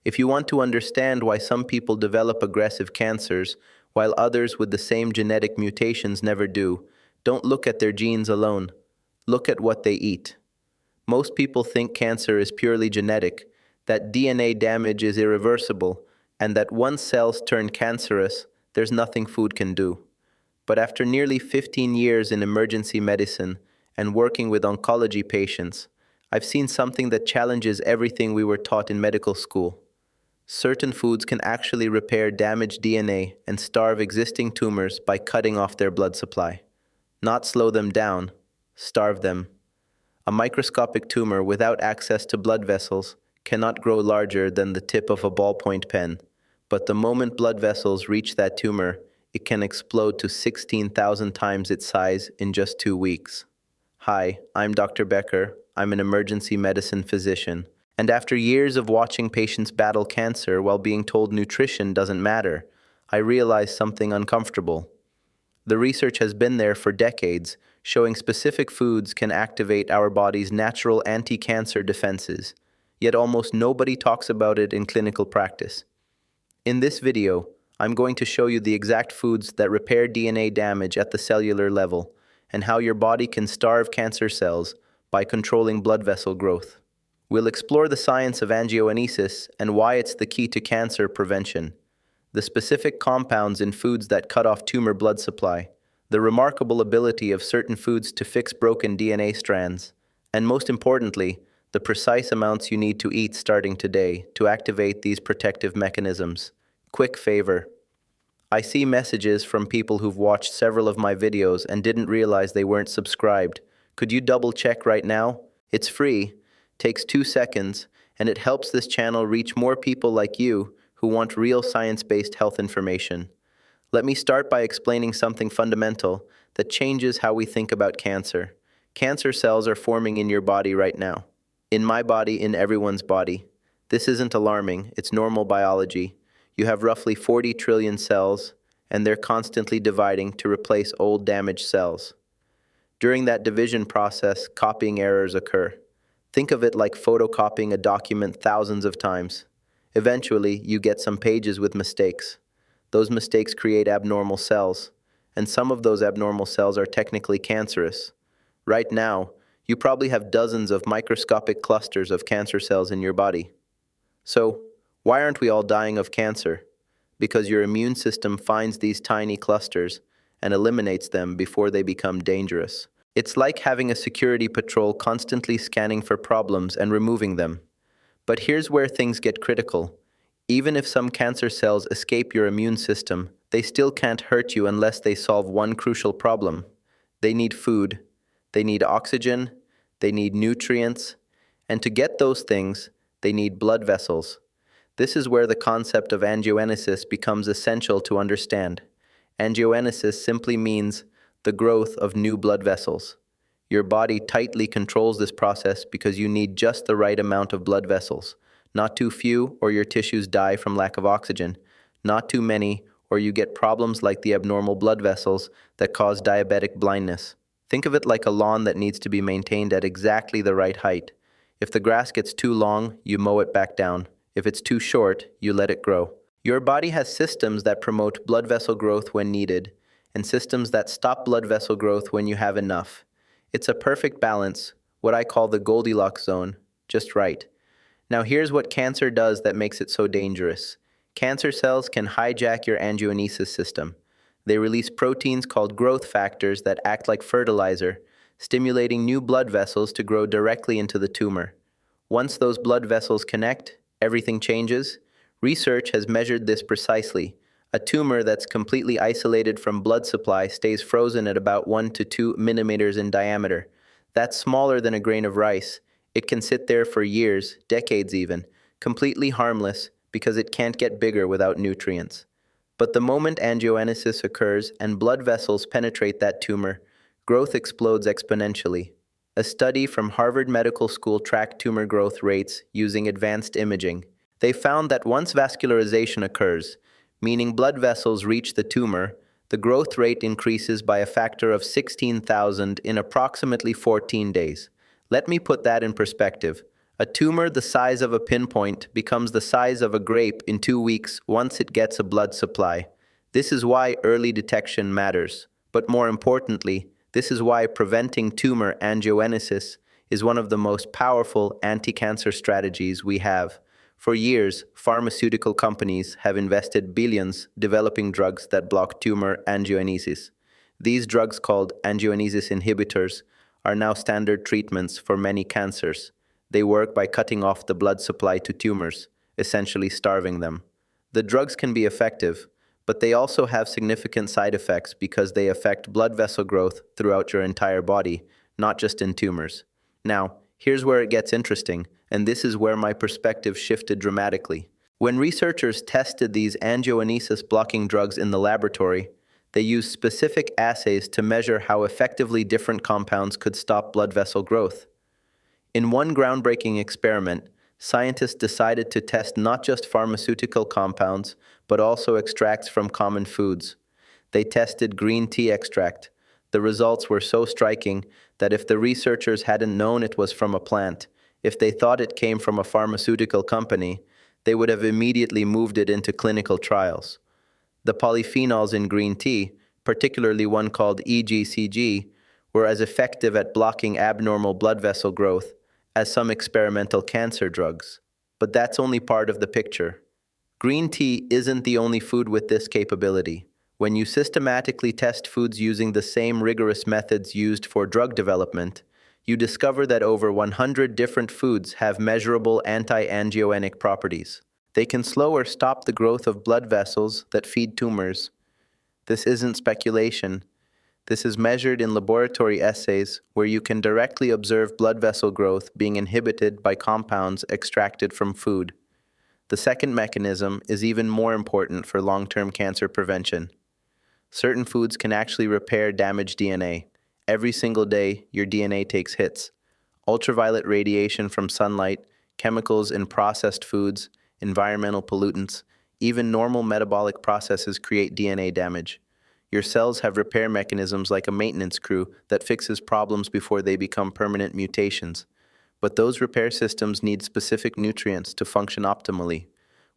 If you want to understand why some people develop aggressive cancers while others with the same genetic mutations never do, don't look at their genes alone. Look at what they eat. Most people think cancer is purely genetic, that DNA damage is irreversible, and that once cells turn cancerous, there's nothing food can do. But after nearly 15 years in emergency medicine and working with oncology patients, I've seen something that challenges everything we were taught in medical school. Certain foods can actually repair damaged DNA and starve existing tumors by cutting off their blood supply. Not slow them down, starve them. A microscopic tumor without access to blood vessels cannot grow larger than the tip of a ballpoint pen, but the moment blood vessels reach that tumor, it can explode to 16,000 times its size in just 2 weeks. Hi, I'm Dr. Becker. I'm an emergency medicine physician. And after years of watching patients battle cancer while being told nutrition doesn't matter, I realized something uncomfortable. The research has been there for decades, showing specific foods can activate our body's natural anti-cancer defenses, yet almost nobody talks about it in clinical practice. In this video, I'm going to show you the exact foods that repair DNA damage at the cellular level and how your body can starve cancer cells by controlling blood vessel growth. We'll explore the science of angiogenesis and why it's the key to cancer prevention, the specific compounds in foods that cut off tumor blood supply, the remarkable ability of certain foods to fix broken DNA strands, and most importantly, the precise amounts you need to eat starting today to activate these protective mechanisms. Quick favor. I see messages from people who've watched several of my videos and didn't realize they weren't subscribed. Could you double check right now? It's free, takes 2 seconds, and it helps this channel reach more people like you who want real science-based health information. Let me start by explaining something fundamental that changes how we think about cancer. Cancer cells are forming in your body right now. In my body, in everyone's body. This isn't alarming, it's normal biology. You have roughly 40 trillion cells, and they're constantly dividing to replace old damaged cells. During that division process, copying errors occur. Think of it like photocopying a document thousands of times. Eventually, you get some pages with mistakes. Those mistakes create abnormal cells, and some of those abnormal cells are technically cancerous. Right now, you probably have dozens of microscopic clusters of cancer cells in your body. So, why aren't we all dying of cancer? Because your immune system finds these tiny clusters and eliminates them before they become dangerous. It's like having a security patrol constantly scanning for problems and removing them. But here's where things get critical. Even if some cancer cells escape your immune system, they still can't hurt you unless they solve one crucial problem. They need food, they need oxygen, they need nutrients, and to get those things, they need blood vessels. This is where the concept of angiogenesis becomes essential to understand. Angiogenesis simply means the growth of new blood vessels. Your body tightly controls this process because you need just the right amount of blood vessels. Not too few or your tissues die from lack of oxygen. Not too many or you get problems like the abnormal blood vessels that cause diabetic blindness. Think of it like a lawn that needs to be maintained at exactly the right height. If the grass gets too long, you mow it back down. If it's too short, you let it grow. Your body has systems that promote blood vessel growth when needed, and systems that stop blood vessel growth when you have enough. It's a perfect balance, what I call the Goldilocks zone, just right. Now here's what cancer does that makes it so dangerous. Cancer cells can hijack your angiogenesis system. They release proteins called growth factors that act like fertilizer, stimulating new blood vessels to grow directly into the tumor. Once those blood vessels connect, everything changes. Research has measured this precisely. A tumor that's completely isolated from blood supply stays frozen at about 1 to 2 millimeters in diameter. That's smaller than a grain of rice. It can sit there for years, decades even, completely harmless because it can't get bigger without nutrients. But the moment angiogenesis occurs and blood vessels penetrate that tumor, growth explodes exponentially. A study from Harvard Medical School tracked tumor growth rates using advanced imaging. They found that once vascularization occurs, meaning blood vessels reach the tumor, the growth rate increases by a factor of 16,000 in approximately 14 days. Let me put that in perspective. A tumor the size of a pinpoint becomes the size of a grape in 2 weeks once it gets a blood supply. This is why early detection matters. But more importantly, this is why preventing tumor angiogenesis is one of the most powerful anti-cancer strategies we have. For years, pharmaceutical companies have invested billions developing drugs that block tumor angiogenesis. These drugs, called angiogenesis inhibitors, are now standard treatments for many cancers. They work by cutting off the blood supply to tumors, essentially starving them. The drugs can be effective, but they also have significant side effects because they affect blood vessel growth throughout your entire body, not just in tumors. Now, here's where it gets interesting, and this is where my perspective shifted dramatically. When researchers tested these angiogenesis-blocking drugs in the laboratory, they used specific assays to measure how effectively different compounds could stop blood vessel growth. In one groundbreaking experiment, scientists decided to test not just pharmaceutical compounds, but also extracts from common foods. They tested green tea extract. The results were so striking that if the researchers hadn't known it was from a plant, if they thought it came from a pharmaceutical company, they would have immediately moved it into clinical trials. The polyphenols in green tea, particularly one called EGCG, were as effective at blocking abnormal blood vessel growth as some experimental cancer drugs. But that's only part of the picture. Green tea isn't the only food with this capability. When you systematically test foods using the same rigorous methods used for drug development, you discover that over 100 different foods have measurable anti-angiogenic properties. They can slow or stop the growth of blood vessels that feed tumors. This isn't speculation. This is measured in laboratory assays where you can directly observe blood vessel growth being inhibited by compounds extracted from food. The second mechanism is even more important for long-term cancer prevention. Certain foods can actually repair damaged DNA. Every single day, your DNA takes hits. Ultraviolet radiation from sunlight, chemicals in processed foods, environmental pollutants, even normal metabolic processes create DNA damage. Your cells have repair mechanisms like a maintenance crew that fixes problems before they become permanent mutations. But those repair systems need specific nutrients to function optimally.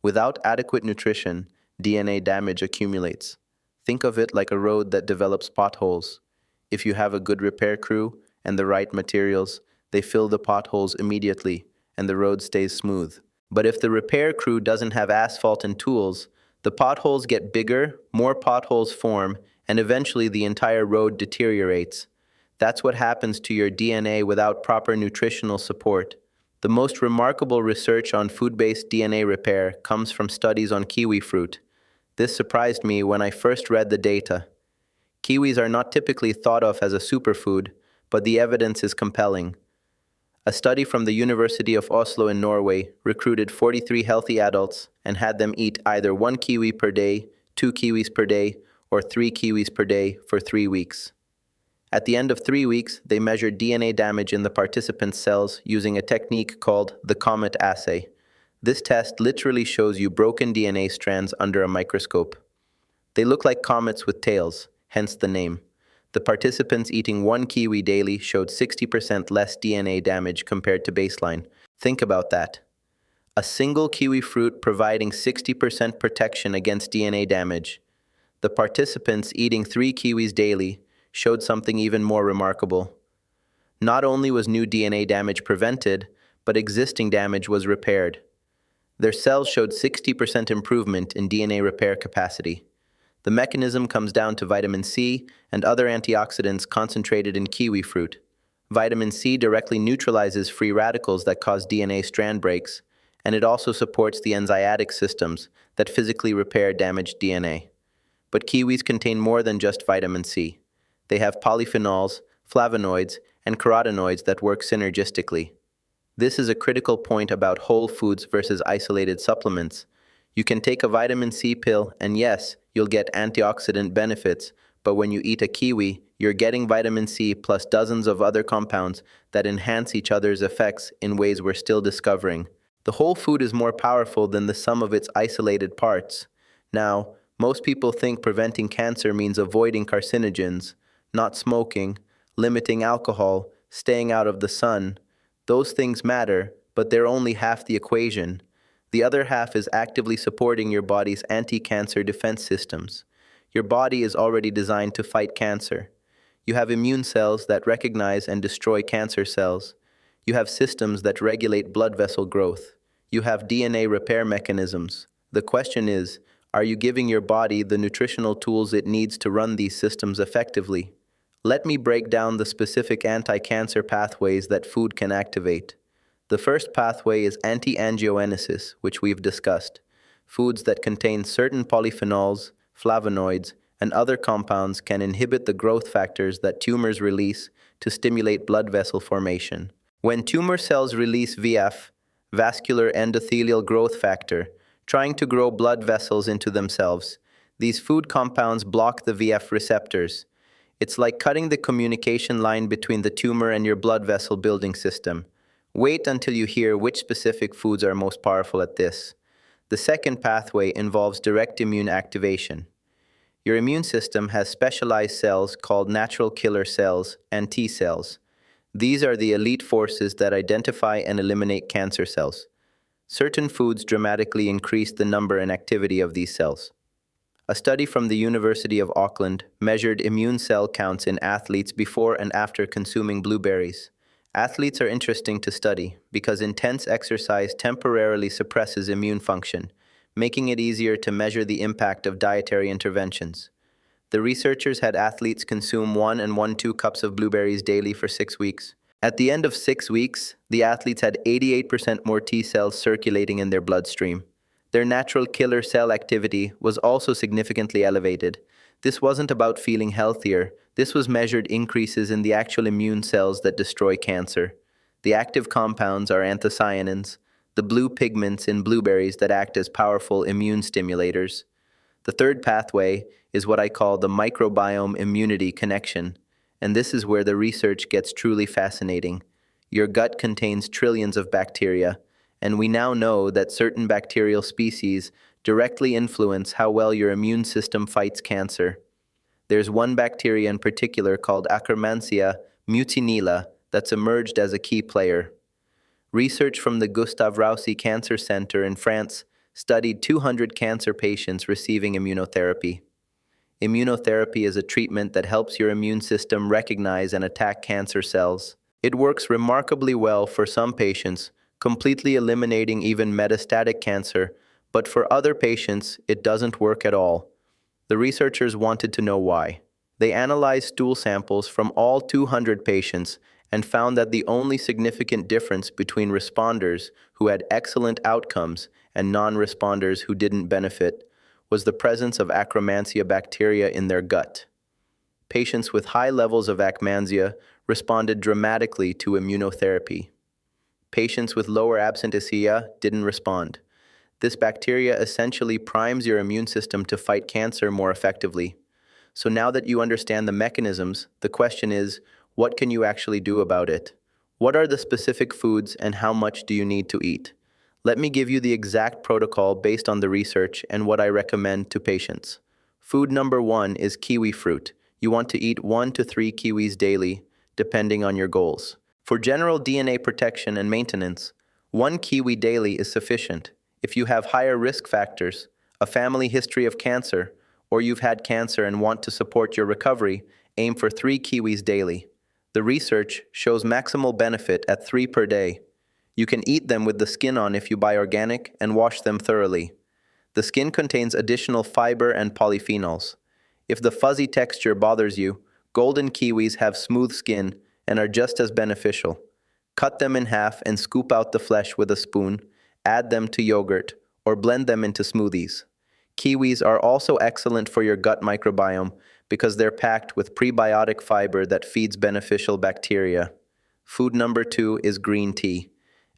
Without adequate nutrition, DNA damage accumulates. Think of it like a road that develops potholes. If you have a good repair crew and the right materials, they fill the potholes immediately and the road stays smooth. But if the repair crew doesn't have asphalt and tools, the potholes get bigger, more potholes form, and eventually the entire road deteriorates. That's what happens to your DNA without proper nutritional support. The most remarkable research on food-based DNA repair comes from studies on kiwi fruit. This surprised me when I first read the data. Kiwis are not typically thought of as a superfood, but the evidence is compelling. A study from the University of Oslo in Norway recruited 43 healthy adults and had them eat either 1 kiwi per day, 2 kiwis per day, or 3 kiwis per day for 3 weeks. At the end of 3 weeks, they measured DNA damage in the participants' cells using a technique called the COMET assay. This test literally shows you broken DNA strands under a microscope. They look like comets with tails, hence the name. The participants eating 1 kiwi daily showed 60% less DNA damage compared to baseline. Think about that. A single kiwi fruit providing 60% protection against DNA damage. The participants eating 3 kiwis daily showed something even more remarkable. Not only was new DNA damage prevented, but existing damage was repaired. Their cells showed 60% improvement in DNA repair capacity. The mechanism comes down to vitamin C and other antioxidants concentrated in kiwi fruit. Vitamin C directly neutralizes free radicals that cause DNA strand breaks, and it also supports the enzymatic systems that physically repair damaged DNA. But kiwis contain more than just vitamin C. They have polyphenols, flavonoids, and carotenoids that work synergistically. This is a critical point about whole foods versus isolated supplements. You can take a vitamin C pill, and yes, you'll get antioxidant benefits, but when you eat a kiwi, you're getting vitamin C plus dozens of other compounds that enhance each other's effects in ways we're still discovering. The whole food is more powerful than the sum of its isolated parts. Now, most people think preventing cancer means avoiding carcinogens, not smoking, limiting alcohol, staying out of the sun. Those things matter, but they're only half the equation. The other half is actively supporting your body's anti-cancer defense systems. Your body is already designed to fight cancer. You have immune cells that recognize and destroy cancer cells. You have systems that regulate blood vessel growth. You have DNA repair mechanisms. The question is, are you giving your body the nutritional tools it needs to run these systems effectively? Let me break down the specific anti-cancer pathways that food can activate. The first pathway is anti-angiogenesis, which we've discussed. Foods that contain certain polyphenols, flavonoids, and other compounds can inhibit the growth factors that tumors release to stimulate blood vessel formation. When tumor cells release VEGF, vascular endothelial growth factor, trying to grow blood vessels into themselves, these food compounds block the VEGF receptors. It's like cutting the communication line between the tumor and your blood vessel building system. Wait until you hear which specific foods are most powerful at this. The second pathway involves direct immune activation. Your immune system has specialized cells called natural killer cells and T cells. These are the elite forces that identify and eliminate cancer cells. Certain foods dramatically increase the number and activity of these cells. A study from the University of Auckland measured immune cell counts in athletes before and after consuming blueberries. Athletes are interesting to study because intense exercise temporarily suppresses immune function, making it easier to measure the impact of dietary interventions. The researchers had athletes consume 1 and 1/2 cups of blueberries daily for 6 weeks. At the end of 6 weeks, the athletes had 88% more T cells circulating in their bloodstream. Their natural killer cell activity was also significantly elevated. This wasn't about feeling healthier. This was measured increases in the actual immune cells that destroy cancer. The active compounds are anthocyanins, the blue pigments in blueberries that act as powerful immune stimulators. The third pathway is what I call the microbiome immunity connection, and this is where the research gets truly fascinating. Your gut contains trillions of bacteria, and we now know that certain bacterial species directly influence how well your immune system fights cancer. There's one bacteria in particular called Akkermansia mucinella that's emerged as a key player. Research from the Gustave Roussy Cancer Center in France studied 200 cancer patients receiving immunotherapy. Immunotherapy is a treatment that helps your immune system recognize and attack cancer cells. It works remarkably well for some patients, completely eliminating even metastatic cancer, but for other patients, it doesn't work at all. The researchers wanted to know why. They analyzed stool samples from all 200 patients and found that the only significant difference between responders who had excellent outcomes and non-responders who didn't benefit was the presence of Akkermansia bacteria in their gut. Patients with high levels of Akkermansia responded dramatically to immunotherapy. Patients with lower absenteesia didn't respond. This bacteria essentially primes your immune system to fight cancer more effectively. So now that you understand the mechanisms, the question is, what can you actually do about it? What are the specific foods and how much do you need to eat? Let me give you the exact protocol based on the research and what I recommend to patients. Food number 1 is kiwi fruit. You want to eat 1 to 3 kiwis daily, depending on your goals. For general DNA protection and maintenance, 1 kiwi daily is sufficient. If you have higher risk factors, a family history of cancer, or you've had cancer and want to support your recovery, aim for 3 kiwis daily. The research shows maximal benefit at 3 per day. You can eat them with the skin on if you buy organic and wash them thoroughly. The skin contains additional fiber and polyphenols. If the fuzzy texture bothers you, golden kiwis have smooth skin and are just as beneficial. Cut them in half and scoop out the flesh with a spoon, add them to yogurt, or blend them into smoothies. Kiwis are also excellent for your gut microbiome because they're packed with prebiotic fiber that feeds beneficial bacteria. Food number 2 is green tea,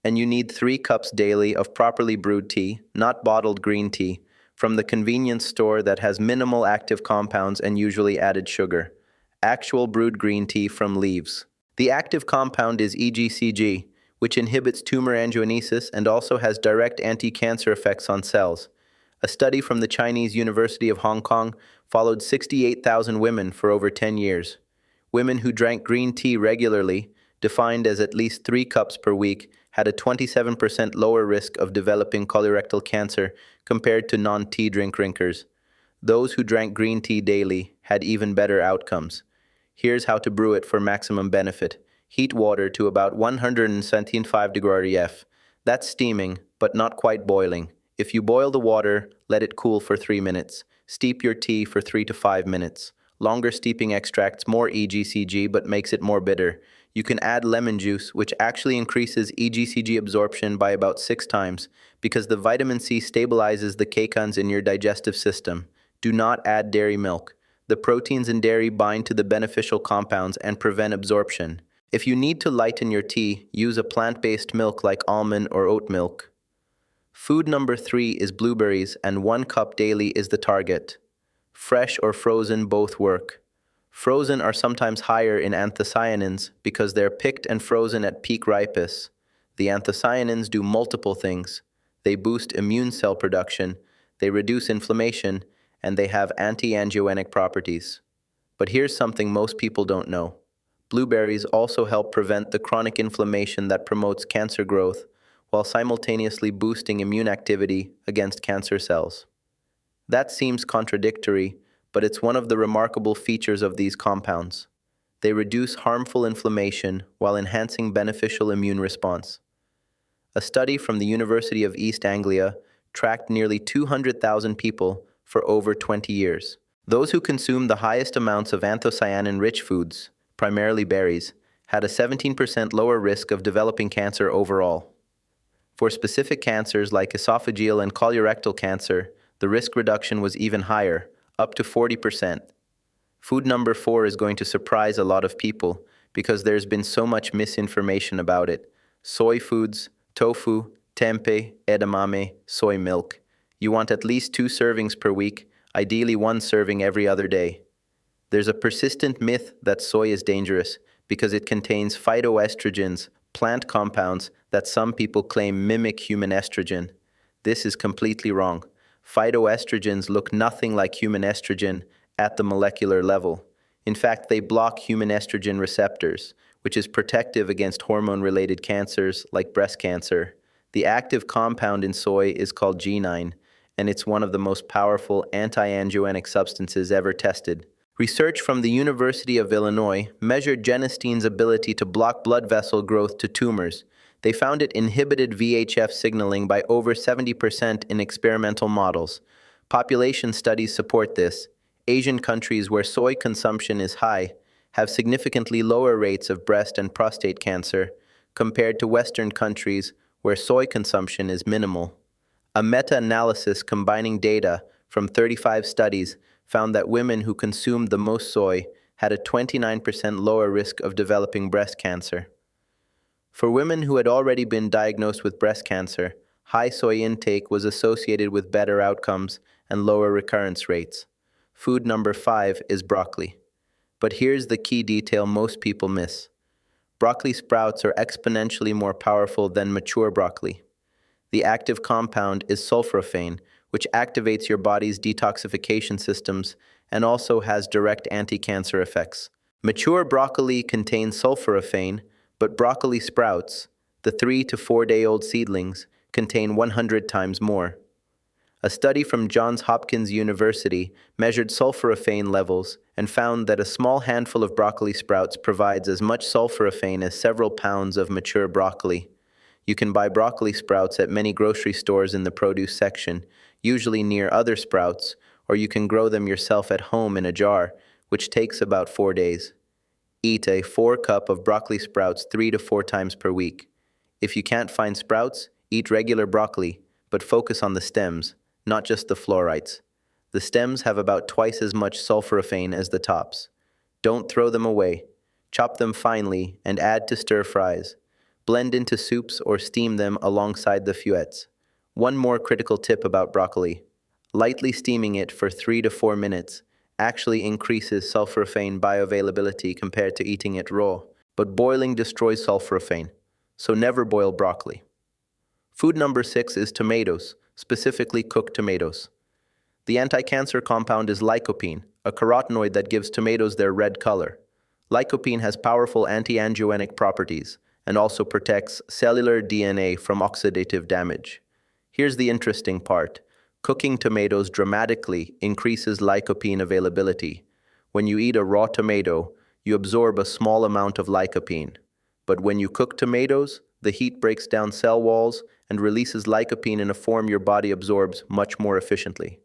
and you need 3 cups daily of properly brewed tea, not bottled green tea, from the convenience store that has minimal active compounds and usually added sugar. Actual brewed green tea from leaves. The active compound is EGCG, which inhibits tumor angiogenesis and also has direct anti-cancer effects on cells. A study from the Chinese University of Hong Kong followed 68,000 women for over 10 years. Women who drank green tea regularly, defined as at least 3 cups per week, had a 27% lower risk of developing colorectal cancer compared to non-tea drinkers. Those who drank green tea daily had even better outcomes. Here's how to brew it for maximum benefit. Heat water to about 175 degrees F. That's steaming, but not quite boiling. If you boil the water, let it cool for 3 minutes. Steep your tea for 3 to 5 minutes. Longer steeping extracts more EGCG but makes it more bitter. You can add lemon juice, which actually increases EGCG absorption by about 6 times because the vitamin C stabilizes the ketones in your digestive system. Do not add dairy milk. The proteins in dairy bind to the beneficial compounds and prevent absorption. If you need to lighten your tea, use a plant-based milk like almond or oat milk. Food number 3 is blueberries, and 1 cup daily is the target. Fresh or frozen both work. Frozen are sometimes higher in anthocyanins because they're picked and frozen at peak ripeness. The anthocyanins do multiple things. They boost immune cell production, they reduce inflammation, and they have anti-angiogenic properties. But here's something most people don't know. Blueberries also help prevent the chronic inflammation that promotes cancer growth while simultaneously boosting immune activity against cancer cells. That seems contradictory, but it's one of the remarkable features of these compounds. They reduce harmful inflammation while enhancing beneficial immune response. A study from the University of East Anglia tracked nearly 200,000 people for over 20 years. Those who consumed the highest amounts of anthocyanin-rich foods, primarily berries, had a 17% lower risk of developing cancer overall. For specific cancers like esophageal and colorectal cancer, the risk reduction was even higher, up to 40%. Food number 4 is going to surprise a lot of people because there's been so much misinformation about it. Soy foods, tofu, tempeh, edamame, soy milk. You want at least 2 servings per week, ideally 1 serving every other day. There's a persistent myth that soy is dangerous because it contains phytoestrogens, plant compounds that some people claim mimic human estrogen. This is completely wrong. Phytoestrogens look nothing like human estrogen at the molecular level. In fact, they block human estrogen receptors, which is protective against hormone-related cancers like breast cancer. The active compound in soy is called G9, and it's one of the most powerful anti-angiogenic substances ever tested. Research from the University of Illinois measured genistein's ability to block blood vessel growth to tumors. They found it inhibited VHF signaling by over 70% in experimental models. Population studies support this. Asian countries where soy consumption is high have significantly lower rates of breast and prostate cancer compared to Western countries where soy consumption is minimal. A meta-analysis combining data from 35 studies found that women who consumed the most soy had a 29% lower risk of developing breast cancer. For women who had already been diagnosed with breast cancer, high soy intake was associated with better outcomes and lower recurrence rates. Food number 5 is broccoli. But here's the key detail most people miss. Broccoli sprouts are exponentially more powerful than mature broccoli. The active compound is sulforaphane, which activates your body's detoxification systems and also has direct anti-cancer effects. Mature broccoli contains sulforaphane, but broccoli sprouts, the 3 to 4 day old seedlings, contain 100 times more. A study from Johns Hopkins University measured sulforaphane levels and found that a small handful of broccoli sprouts provides as much sulforaphane as several pounds of mature broccoli. You can buy broccoli sprouts at many grocery stores in the produce section, usually near other sprouts, or you can grow them yourself at home in a jar, which takes about 4 days. Eat a 4 cup of broccoli sprouts 3 to 4 times per week. If you can't find sprouts, eat regular broccoli, but focus on the stems, not just the florites. The stems have about twice as much sulforaphane as the tops. Don't throw them away. Chop them finely and add to stir fries. Blend into soups or steam them alongside the feuillettes. One more critical tip about broccoli. Lightly steaming it for 3 to 4 minutes actually increases sulforaphane bioavailability compared to eating it raw, but boiling destroys sulforaphane, so never boil broccoli. Food number 6 is tomatoes, specifically cooked tomatoes. The anti-cancer compound is lycopene, a carotenoid that gives tomatoes their red color. Lycopene has powerful anti-angiogenic properties, and also protects cellular DNA from oxidative damage. Here's the interesting part. Cooking tomatoes dramatically increases lycopene availability. When you eat a raw tomato, you absorb a small amount of lycopene. But when you cook tomatoes, the heat breaks down cell walls and releases lycopene in a form your body absorbs much more efficiently.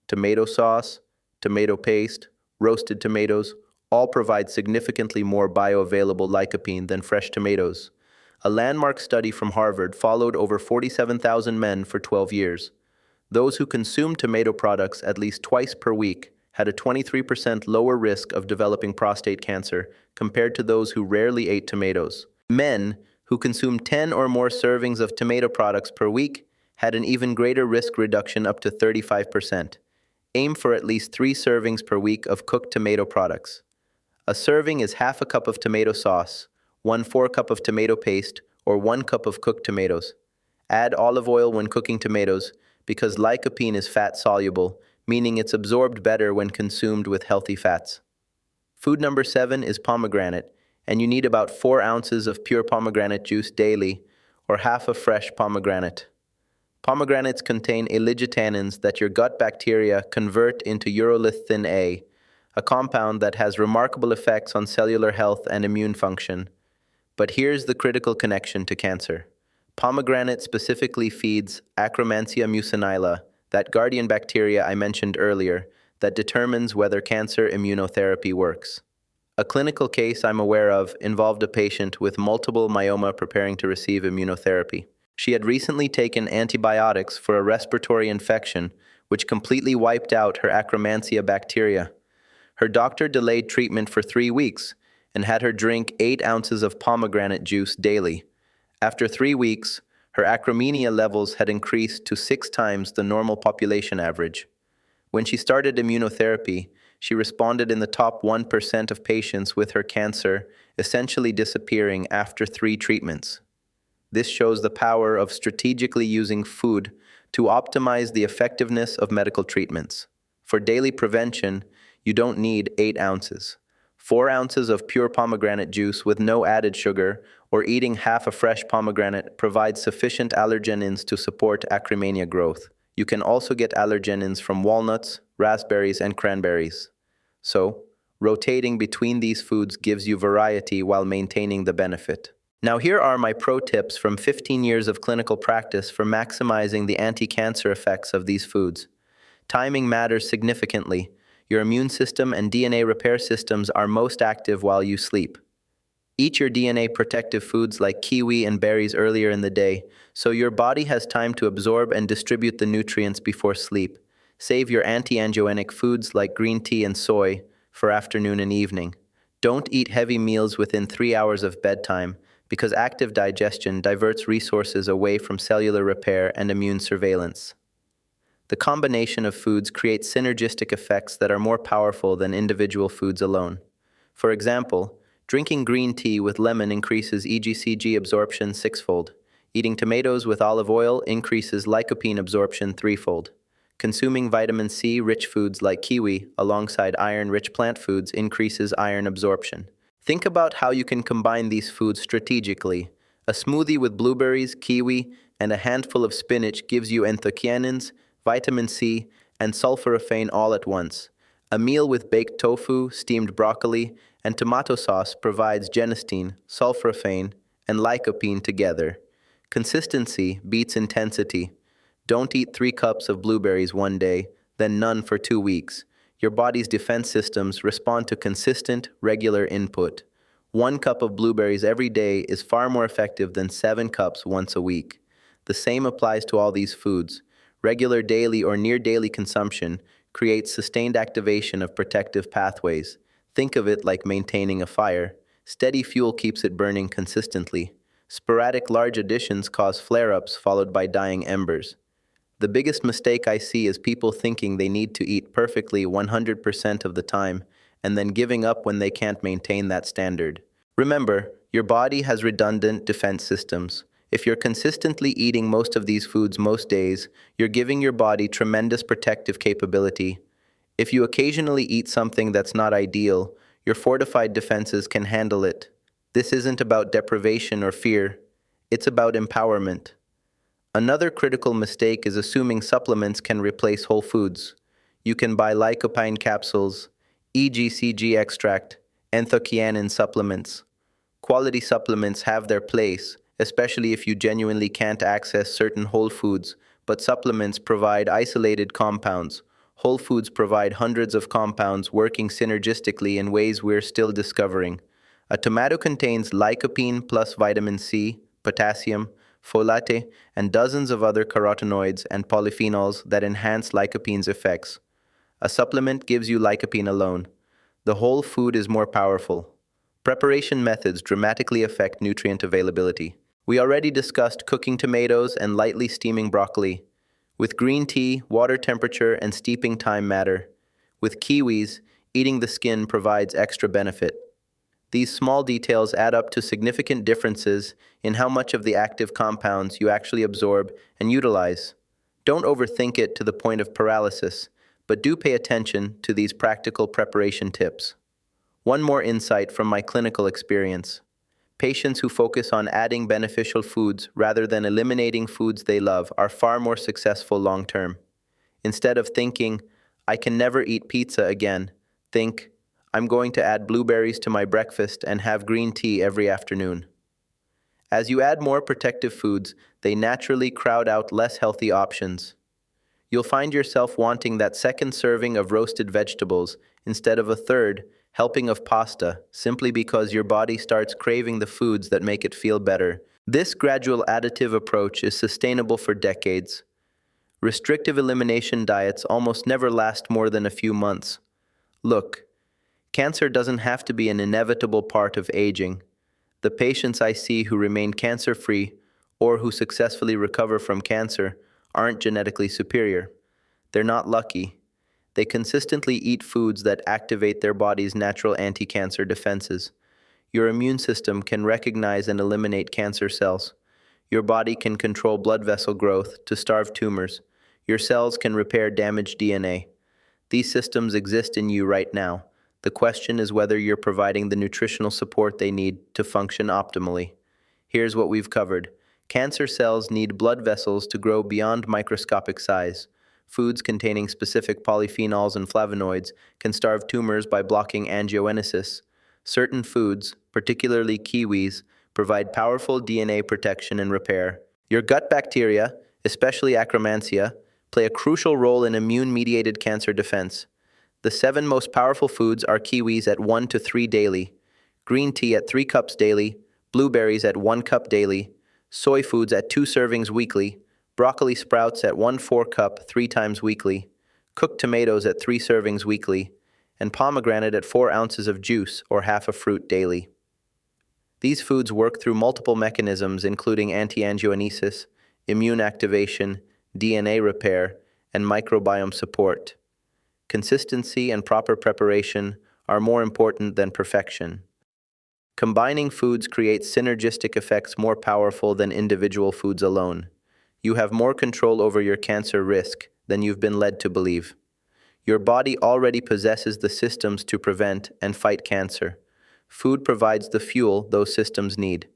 Tomato sauce, tomato paste, roasted tomatoes all provide significantly more bioavailable lycopene than fresh tomatoes. A landmark study from Harvard followed over 47,000 men for 12 years. Those who consumed tomato products at least twice per week had a 23% lower risk of developing prostate cancer compared to those who rarely ate tomatoes. Men who consumed 10 or more servings of tomato products per week had an even greater risk reduction up to 35%. Aim for at least 3 servings per week of cooked tomato products. A serving is half a cup of tomato sauce, 1/4 cup of tomato paste, or 1 cup of cooked tomatoes. Add olive oil when cooking tomatoes because lycopene is fat-soluble, meaning it's absorbed better when consumed with healthy fats. Food number 7 is pomegranate, and you need about 4 ounces of pure pomegranate juice daily, or half a fresh pomegranate. Pomegranates contain eligitannins that your gut bacteria convert into urolithin A, a compound that has remarkable effects on cellular health and immune function. But here's the critical connection to cancer. Pomegranate specifically feeds Akkermansia mucinella, that guardian bacteria I mentioned earlier, that determines whether cancer immunotherapy works. A clinical case I'm aware of involved a patient with multiple myeloma preparing to receive immunotherapy. She had recently taken antibiotics for a respiratory infection, which completely wiped out her Akkermansia bacteria. Her doctor delayed treatment for 3 weeks and had her drink 8 ounces of pomegranate juice daily. After 3 weeks, her Akkermania levels had increased to 6 times the normal population average. When she started immunotherapy, she responded in the top 1% of patients with her cancer essentially disappearing after 3 treatments. This shows the power of strategically using food to optimize the effectiveness of medical treatments. For daily prevention, you don't need 8 ounces. 4 ounces of pure pomegranate juice with no added sugar or eating half a fresh pomegranate provides sufficient allergenins to support Akkermania growth. You can also get allergenins from walnuts, raspberries, and cranberries. So, rotating between these foods gives you variety while maintaining the benefit. Now here are my pro tips from 15 years of clinical practice for maximizing the anti-cancer effects of these foods. Timing matters significantly. Your immune system and DNA repair systems are most active while you sleep. Eat your DNA protective foods like kiwi and berries earlier in the day, so your body has time to absorb and distribute the nutrients before sleep. Save your anti-angiogenic foods like green tea and soy for afternoon and evening. Don't eat heavy meals within 3 hours of bedtime because active digestion diverts resources away from cellular repair and immune surveillance. The combination of foods creates synergistic effects that are more powerful than individual foods alone. For example, drinking green tea with lemon increases EGCG absorption 6-fold. Eating tomatoes with olive oil increases lycopene absorption 3-fold. Consuming vitamin C-rich foods like kiwi alongside iron-rich plant foods increases iron absorption. Think about how you can combine these foods strategically. A smoothie with blueberries, kiwi, and a handful of spinach gives you anthocyanins, vitamin C, and sulforaphane all at once. A meal with baked tofu, steamed broccoli, and tomato sauce provides genistein, sulforaphane, and lycopene together. Consistency beats intensity. Don't eat 3 cups of blueberries one day, then none for 2 weeks. Your body's defense systems respond to consistent, regular input. 1 cup of blueberries every day is far more effective than 7 cups once a week. The same applies to all these foods. Regular daily or near-daily consumption creates sustained activation of protective pathways. Think of it like maintaining a fire. Steady fuel keeps it burning consistently. Sporadic large additions cause flare-ups followed by dying embers. The biggest mistake I see is people thinking they need to eat perfectly 100% of the time and then giving up when they can't maintain that standard. Remember, your body has redundant defense systems. If you're consistently eating most of these foods most days, you're giving your body tremendous protective capability. If you occasionally eat something that's not ideal, your fortified defenses can handle it. This isn't about deprivation or fear, it's about empowerment. Another critical mistake is assuming supplements can replace whole foods. You can buy lycopene capsules, EGCG extract, anthocyanin supplements. Quality supplements have their place, especially if you genuinely can't access certain whole foods, but supplements provide isolated compounds. Whole foods provide hundreds of compounds working synergistically in ways we're still discovering. A tomato contains lycopene plus vitamin C, potassium, folate, and dozens of other carotenoids and polyphenols that enhance lycopene's effects. A supplement gives you lycopene alone. The whole food is more powerful. Preparation methods dramatically affect nutrient availability. We already discussed cooking tomatoes and lightly steaming broccoli. With green tea, water temperature and steeping time matter. With kiwis, eating the skin provides extra benefit. These small details add up to significant differences in how much of the active compounds you actually absorb and utilize. Don't overthink it to the point of paralysis, but do pay attention to these practical preparation tips. One more insight from my clinical experience. Patients who focus on adding beneficial foods rather than eliminating foods they love are far more successful long term. Instead of thinking, I can never eat pizza again, think, I'm going to add blueberries to my breakfast and have green tea every afternoon. As you add more protective foods, they naturally crowd out less healthy options. You'll find yourself wanting that second serving of roasted vegetables instead of a third helping of pasta, simply because your body starts craving the foods that make it feel better. This gradual additive approach is sustainable for decades. Restrictive elimination diets almost never last more than a few months. Look, cancer doesn't have to be an inevitable part of aging. The patients I see who remain cancer-free or who successfully recover from cancer aren't genetically superior. They're not lucky. They consistently eat foods that activate their body's natural anti-cancer defenses. Your immune system can recognize and eliminate cancer cells. Your body can control blood vessel growth to starve tumors. Your cells can repair damaged DNA. These systems exist in you right now. The question is whether you're providing the nutritional support they need to function optimally. Here's what we've covered. Cancer cells need blood vessels to grow beyond microscopic size. Foods containing specific polyphenols and flavonoids can starve tumors by blocking angiogenesis. Certain foods, particularly kiwis, provide powerful DNA protection and repair. Your gut bacteria, especially Akkermansia, play a crucial role in immune-mediated cancer defense. The 7 most powerful foods are kiwis at 1 to 3 daily, green tea at 3 cups daily, blueberries at 1 cup daily, soy foods at 2 servings weekly, broccoli sprouts at 1/4 cup 3 times weekly, cooked tomatoes at 3 servings weekly, and pomegranate at 4 ounces of juice or half a fruit daily. These foods work through multiple mechanisms including anti-angiogenesis, immune activation, DNA repair, and microbiome support. Consistency and proper preparation are more important than perfection. Combining foods creates synergistic effects more powerful than individual foods alone. You have more control over your cancer risk than you've been led to believe. Your body already possesses the systems to prevent and fight cancer. Food provides the fuel those systems need.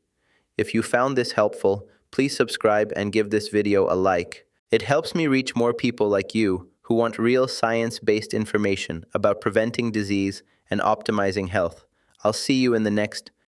If you found this helpful, please subscribe and give this video a like. It helps me reach more people like you who want real science-based information about preventing disease and optimizing health. I'll see you in the next